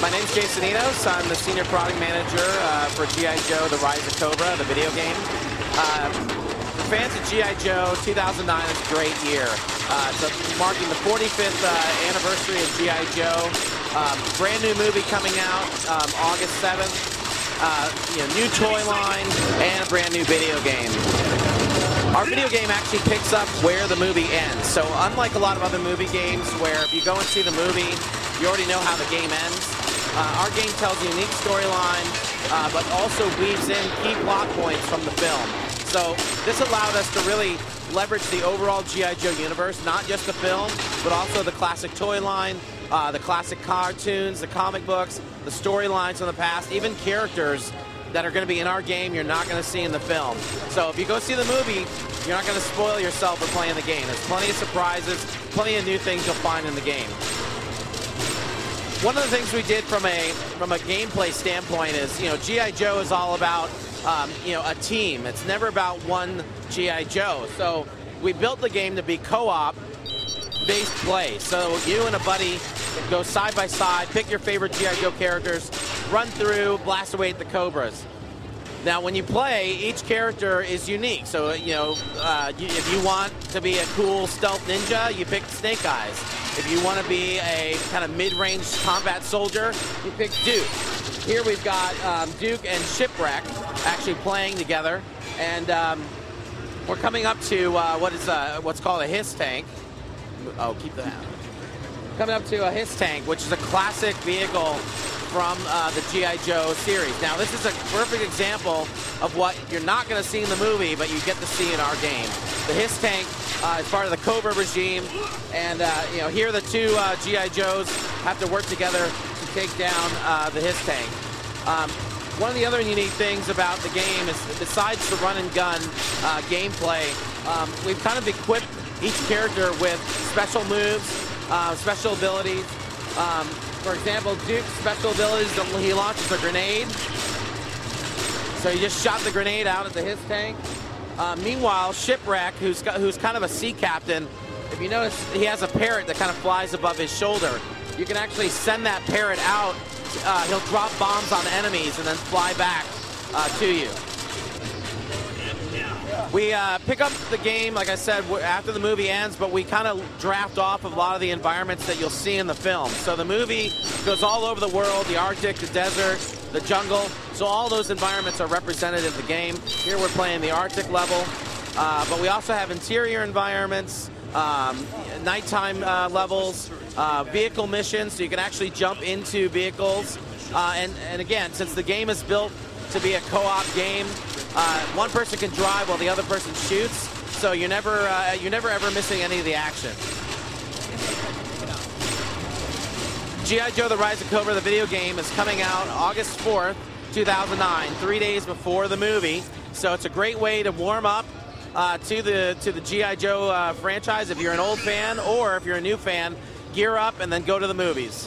My name's Jason Enos. I'm the Senior Product Manager for G.I. Joe, The Rise of Cobra, the video game. For fans of G.I. Joe, 2009 is a great year. It's marking the 45th anniversary of G.I. Joe. Brand new movie coming out August 7th. New toy line and a brand new video game. Our video game actually picks up where the movie ends. So unlike a lot of other movie games where if you go and see the movie, you already know how the game ends, our game tells a unique storyline, but also weaves in key plot points from the film. So this allowed us to really leverage the overall G.I. Joe universe, not just the film, but also the classic toy line, the classic cartoons, the comic books, the storylines from the past, even characters that are going to be in our game you're not going to see in the film. So if you go see the movie, you're not going to spoil yourself for playing the game. There's plenty of surprises, plenty of new things you'll find in the game. One of the things we did from a gameplay standpoint is, G.I. Joe is all about, a team. It's never about one G.I. Joe. So we built the game to be co-op based play. So you and a buddy go side by side, pick your favorite G.I. Joe characters, run through, blast away at the Cobras. Now, when you play, each character is unique. So, if you want to be a cool stealth ninja, you pick Snake Eyes. If you want to be a kind of mid-range combat soldier, you pick Duke. Here we've got Duke and Shipwreck actually playing together. And we're coming up to what's called a HISS tank. Oh, keep that. Coming up to a HISS tank, which is a classic vehicle from the G.I. Joe series. Now, this is a perfect example of what you're not going to see in the movie, but you get to see in our game. The HISS tank is part of the Cobra regime, and here the two G.I. Joes have to work together to take down the HISS tank. One of the other unique things about the game is, besides the run and gun gameplay, we've kind of equipped each character with special moves, special abilities. For example, Duke's special abilities, he launches a grenade. So he just shot the grenade out at the HISS tank. Meanwhile, Shipwreck, who's kind of a sea captain, if you notice, he has a parrot that kind of flies above his shoulder. You can actually send that parrot out. He'll drop bombs on enemies and then fly back to you. We pick up the game, like I said, after the movie ends, but we kind of draft off of a lot of the environments that you'll see in the film. So the movie goes all over the world, the Arctic, the desert, the jungle. So all those environments are represented in the game. Here we're playing the Arctic level, but we also have interior environments, nighttime levels, vehicle missions, so you can actually jump into vehicles. And again, since the game is built to be a co-op game, one person can drive while the other person shoots, so you're never ever missing any of the action. G.I. Joe: The Rise of Cobra, the video game, is coming out August 4th, 2009, 3 days before the movie. So it's a great way to warm up to the G.I. Joe franchise if you're an old fan, or if you're a new fan, gear up and then go to the movies.